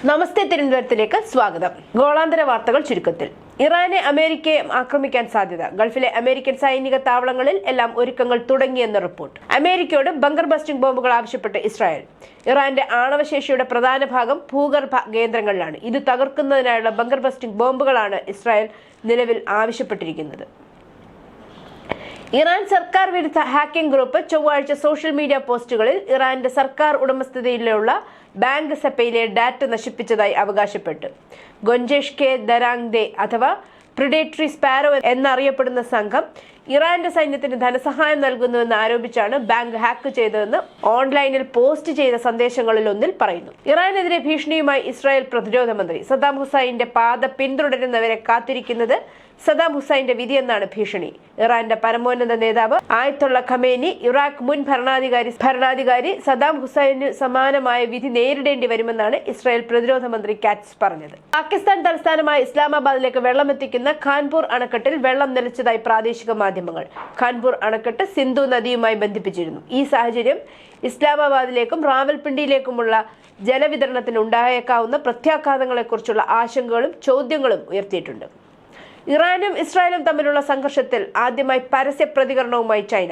നമസ്തേ തിരുവനന്തപുരത്തിലേക്ക് സ്വാഗതം. ഗോളാന്തര വാർത്തകൾ ചുരുക്കത്തിൽ. ഇറാനെ അമേരിക്കയെ ആക്രമിക്കാൻ സാധ്യത. ഗൾഫിലെ അമേരിക്കൻ സൈനിക താവളങ്ങളിൽ എല്ലാം ഒരുക്കങ്ങൾ തുടങ്ങിയെന്ന് റിപ്പോർട്ട്. അമേരിക്കയോട് ബങ്കർ ബസ്റ്റിംഗ് ബോംബുകൾ ആവശ്യപ്പെട്ട് ഇസ്രായേൽ. ഇറാന്റെ ആണവശേഷിയുടെ പ്രധാന ഭാഗം ഭൂഗർഭ കേന്ദ്രങ്ങളിലാണ്. ഇത് തകർക്കുന്നതിനായുള്ള ബങ്കർ ബസ്റ്റിംഗ് ബോംബുകളാണ് ഇസ്രായേൽ നിലവിൽ ആവശ്യപ്പെട്ടിരിക്കുന്നത്. ഇറാൻ സർക്കാർ വിരുദ്ധ ഹാക്കിംഗ് ഗ്രൂപ്പ് ചൊവ്വാഴ്ച സോഷ്യൽ മീഡിയ പോസ്റ്റുകളിൽ ഇറാന്റെ സർക്കാർ ഉടമസ്ഥതയിലുള്ള ബാങ്ക് സെപ്പയിലെ ഡാറ്റ നശിപ്പിച്ചതായി അവകാശപ്പെട്ടു. ഗൊഞ്ചേഷ് കെ ദരാങ്ദെ അഥവാ പ്രിഡേറ്ററി സ്പാരോ എന്നറിയപ്പെടുന്ന സംഘം ഇറാന്റെ സൈന്യത്തിന് ധനസഹായം നൽകുന്നുവെന്ന് ആരോപിച്ചാണ് ബാങ്ക് ഹാക്ക് ചെയ്തതെന്ന് ഓൺലൈനിൽ പോസ്റ്റ് ചെയ്ത സന്ദേശങ്ങളിൽ ഒന്നിൽ പറയുന്നു. ഇറാനെതിരെ ഭീഷണിയുമായി ഇസ്രായേൽ പ്രതിരോധ മന്ത്രി. സദ്ദാം ഹുസൈന്റെ പാത പിന്തുടരുന്നവരെ കാത്തിരിക്കുന്നത് സദ്ദാം ഹുസൈന്റെ വിധിയെന്നാണ് ഭീഷണി. ഇറാന്റെ പരമോന്നത നേതാവ് ആയത്തുള്ള ഖമേനി ഇറാഖ് മുൻ ഭരണാധികാരി സദ്ദാം ഹുസൈന് സമാനമായ വിധി നേരിടേണ്ടി വരുമെന്നാണ് ഇസ്രായേൽ പ്രതിരോധ മന്ത്രി കാറ്റ്സ് പറഞ്ഞത്. പാകിസ്ഥാൻ തലസ്ഥാനമായ ഇസ്ലാമാബാദിലേക്ക് വെള്ളമെത്തിക്കുന്ന ഖാൻപൂർ അണക്കെട്ടിൽ വെള്ളം നിലച്ചതായി പ്രാദേശിക മാധ്യമങ്ങൾ. ഖാൻപൂർ അണക്കെട്ട് സിന്ധു നദിയുമായി ബന്ധിപ്പിച്ചിരുന്നു. ഈ സാഹചര്യം ഇസ്ലാമാബാദിലേക്കും റാവൽപിണ്ടിയിലേക്കുമുള്ള ജലവിതരണത്തിന് ഉണ്ടായേക്കാവുന്ന പ്രത്യാഘാതങ്ങളെക്കുറിച്ചുള്ള ആശങ്കകളും ചോദ്യങ്ങളും ഉയർത്തിയിട്ടുണ്ട്. ഇറാനും ഇസ്രായേലും തമ്മിലുള്ള സംഘർഷത്തിൽ ആദ്യമായി പരസ്യ പ്രതികരണവുമായി ചൈന.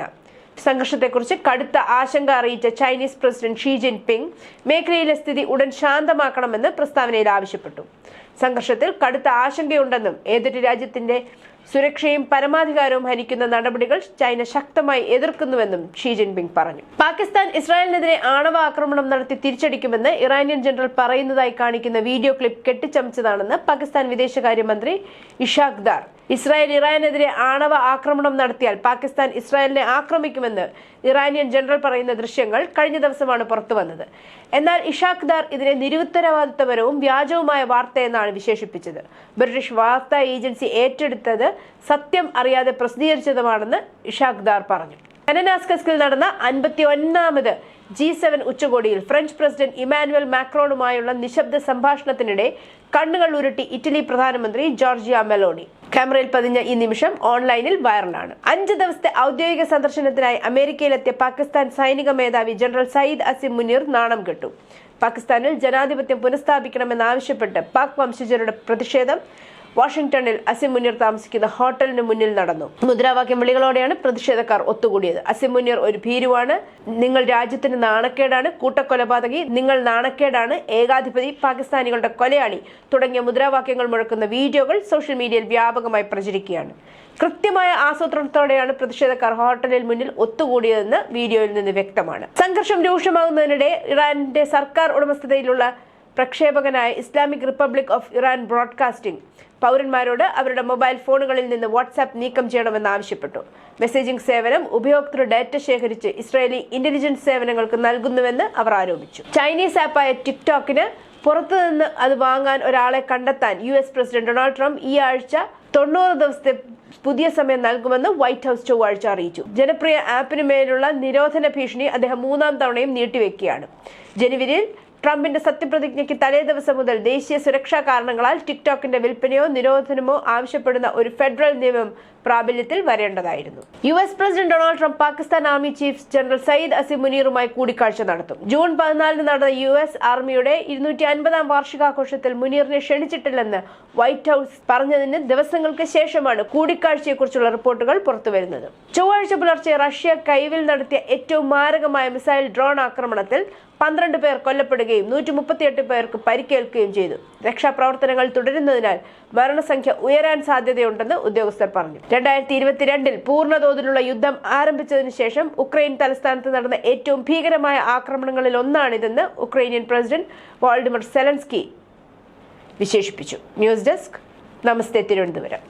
സംഘർഷത്തെക്കുറിച്ച് കടുത്ത ആശങ്ക അറിയിച്ച ചൈനീസ് പ്രസിഡന്റ് ഷീ ജിൻപിങ് മേഖലയിലെ സ്ഥിതി ഉടൻ ശാന്തമാക്കണമെന്ന് പ്രസ്താവനയിൽ ആവശ്യപ്പെട്ടു. സംഘർഷത്തിൽ കടുത്ത ആശങ്കയുണ്ടെന്നും ഏതൊരു രാജ്യത്തിന്റെ സുരക്ഷയും പരമാധികാരവും ഹനിക്കുന്ന നടപടികൾ ചൈന ശക്തമായി എതിർക്കുന്നുവെന്നും ഷീ ജിൻപിങ് പറഞ്ഞു. പാകിസ്ഥാൻ ഇസ്രായേലിനെതിരെ ആണവ ആക്രമണം നടത്തി തിരിച്ചടിക്കുമെന്ന് ഇറാനിയൻ ജനറൽ പറയുന്നതായി കാണിക്കുന്ന വീഡിയോ ക്ലിപ്പ് കെട്ടിച്ചമച്ചതാണെന്ന് പാകിസ്ഥാൻ വിദേശകാര്യമന്ത്രി ഇഷാഖ് ദാർ. ഇസ്രായേൽ ഇറാനെതിരെ ആണവ ആക്രമണം നടത്തിയാൽ പാകിസ്ഥാൻ ഇസ്രായേലിനെ ആക്രമിക്കുമെന്ന് ഇറാനിയൻ ജനറൽ പറയുന്ന ദൃശ്യങ്ങൾ കഴിഞ്ഞ ദിവസമാണ് പുറത്തുവന്നത്. എന്നാൽ ഇഷാഖ് ദാർ ഇതിനെ നിരുത്തരവാദിത്തപരവും വ്യാജവുമായ വാർത്തയെന്നാണ് വിശേഷിപ്പിച്ചത്. ബ്രിട്ടീഷ് വാർത്താ ഏജൻസി ഏറ്റെടുത്തത് സത്യം അറിയാതെ പ്രസിദ്ധീകരിച്ചതുമാണെന്ന് ഇഷാഖ് ദാർ പറഞ്ഞു. കനനാസ്കസിൽ നടന്ന 51ാമത് G7 ഉച്ചകോടിയിൽ ഫ്രഞ്ച് പ്രസിഡന്റ് ഇമാനുവൽ മാക്രോണുമായുള്ള നിശബ്ദ സംഭാഷണത്തിനിടെ കണ്ണുകൾ ഉരുട്ടി ഇറ്റലി പ്രധാനമന്ത്രി ജോർജിയ മെലോണി. ക്യാമറയിൽ പതിഞ്ഞ ഈ നിമിഷം ഓൺലൈനിൽ വൈറലാണ്. 5 ദിവസത്തെ ഔദ്യോഗിക സന്ദർശനത്തിനായി അമേരിക്കയിലെത്തിയ പാകിസ്ഥാൻ സൈനിക മേധാവി ജനറൽ സയ്യിദ് അസിം മുനീർ നാണം കെട്ടു. പാകിസ്ഥാനിൽ ജനാധിപത്യം പുനഃസ്ഥാപിക്കണമെന്നാവശ്യപ്പെട്ട് പാക് വംശജരുടെ പ്രതിഷേധം വാഷിംഗ്ടണിൽ അസിം മുനീർ താമസിക്കുന്ന ഹോട്ടലിന് മുന്നിൽ നടന്നു. മുദ്രാവാക്യം വിളികളോടെയാണ് പ്രതിഷേധക്കാർ ഒത്തുകൂടിയത്. അസിം മുനീർ ഒരു ഭീരുവാണ്, നിങ്ങൾ രാജ്യത്തിന് നാണക്കേടാണ്, കൂട്ടക്കൊലപാതകി, നിങ്ങൾ നാണക്കേടാണ്, ഏകാധിപതി, പാകിസ്ഥാനികളുടെ കൊലയാളി തുടങ്ങിയ മുദ്രാവാക്യങ്ങൾ മുഴക്കുന്ന വീഡിയോകൾ സോഷ്യൽ മീഡിയയിൽ വ്യാപകമായി പ്രചരിക്കുകയാണ്. കൃത്യമായ ആസൂത്രണത്തോടെയാണ് പ്രതിഷേധക്കാർ ഹോട്ടലിൽ മുന്നിൽ ഒത്തുകൂടിയതെന്ന് വീഡിയോയിൽ നിന്ന് വ്യക്തമാണ്. സംഘർഷം രൂക്ഷമാകുന്നതിനിടെ ഇറാന്റെ സർക്കാർ ഉടമസ്ഥതയിലുള്ള പ്രക്ഷേപകനായ Islamic Republic of Iran Broadcasting പൗരന്മാരോട് അവരുടെ മൊബൈൽ ഫോണുകളിൽ നിന്ന് വാട്സാപ്പ് നീക്കം ചെയ്യണമെന്ന് ആവശ്യപ്പെട്ടു. മെസ്സേജിംഗ് സേവനം ഉപയോക്തൃ ഡാറ്റ ശേഖരിച്ച് ഇസ്രായേലി ഇന്റലിജൻസ് സേവനങ്ങൾക്ക് നൽകുന്നുവെന്ന് അവർ ആരോപിച്ചു. ചൈനീസ് ആപ്പായ ടിക്ടോക്കിന് പുറത്തുനിന്ന് അത് വാങ്ങാൻ ഒരാളെ കണ്ടെത്താൻ US പ്രസിഡന്റ് ഡൊണാൾഡ് ട്രംപ് ഈ ആഴ്ച 90 ദിവസത്തെ പുതിയ സമയം നൽകുമെന്ന് വൈറ്റ് ഹൌസ് ചൊവ്വാഴ്ച അറിയിച്ചു. ജനപ്രിയ ആപ്പിന് മേലുള്ള നിരോധന ഭീഷണി അദ്ദേഹം 3ാം തവണയും നീട്ടിവെക്കുകയാണ്. ജനുവരിയിൽ ട്രംപിന്റെ സത്യപ്രതിജ്ഞയ്ക്ക് തലേ ദിവസം മുതൽ ദേശീയ സുരക്ഷാ കാരണങ്ങളാൽ ടിക്ടോക്കിന്റെ വിൽപ്പനയോ നിരോധനമോ ആവശ്യപ്പെടുന്ന ഒരു ഫെഡറൽ നിയമം പ്രാബല്യത്തിൽ വരേണ്ടതായിരുന്നു. US president Donald Trump Pakistan army chief general Syed Asim മുനീറുമായി കൂടിക്കാഴ്ച നടത്തും. ജൂൺ 14 നടന്ന US ആർമിയുടെ 250ാം വാർഷികാഘോഷത്തിൽ മുനീറിനെ ക്ഷണിച്ചിട്ടില്ലെന്ന് വൈറ്റ് ഹൌസ് പറഞ്ഞതിന് ദിവസങ്ങൾക്ക് ശേഷമാണ് കൂടിക്കാഴ്ചയെക്കുറിച്ചുള്ള റിപ്പോർട്ടുകൾ പുറത്തുവരുന്നത്. ചൊവ്വാഴ്ച പുലർച്ചെ റഷ്യ കൈവിൽ നടത്തിയ ഏറ്റവും മാരകമായ മിസൈൽ ഡ്രോൺ ആക്രമണത്തിൽ 12 പേർ കൊല്ലപ്പെടുകയും 138 പേർക്ക് പരിക്കേൽക്കുകയും ചെയ്തു. രക്ഷാപ്രവർത്തനങ്ങൾ തുടരുന്നതിനാൽ മരണസംഖ്യ ഉയരാൻ സാധ്യതയുണ്ടെന്ന് ഉദ്യോഗസ്ഥർ പറഞ്ഞു. 2022 പൂർണ്ണതോതിലുള്ള യുദ്ധം ആരംഭിച്ചതിനു ശേഷം ഉക്രൈൻ തലസ്ഥാനത്ത് നടന്ന ഏറ്റവും ഭീകരമായ ആക്രമണങ്ങളിൽ ഒന്നാണിതെന്ന് ഉക്രൈനിയൻ പ്രസിഡന്റ് വോൾഡിമർ സെലൻസ്കി വിശേഷിപ്പിച്ചു. ന്യൂസ് ഡെസ്ക്, നമസ്തേ തിരുവനന്തപുരം.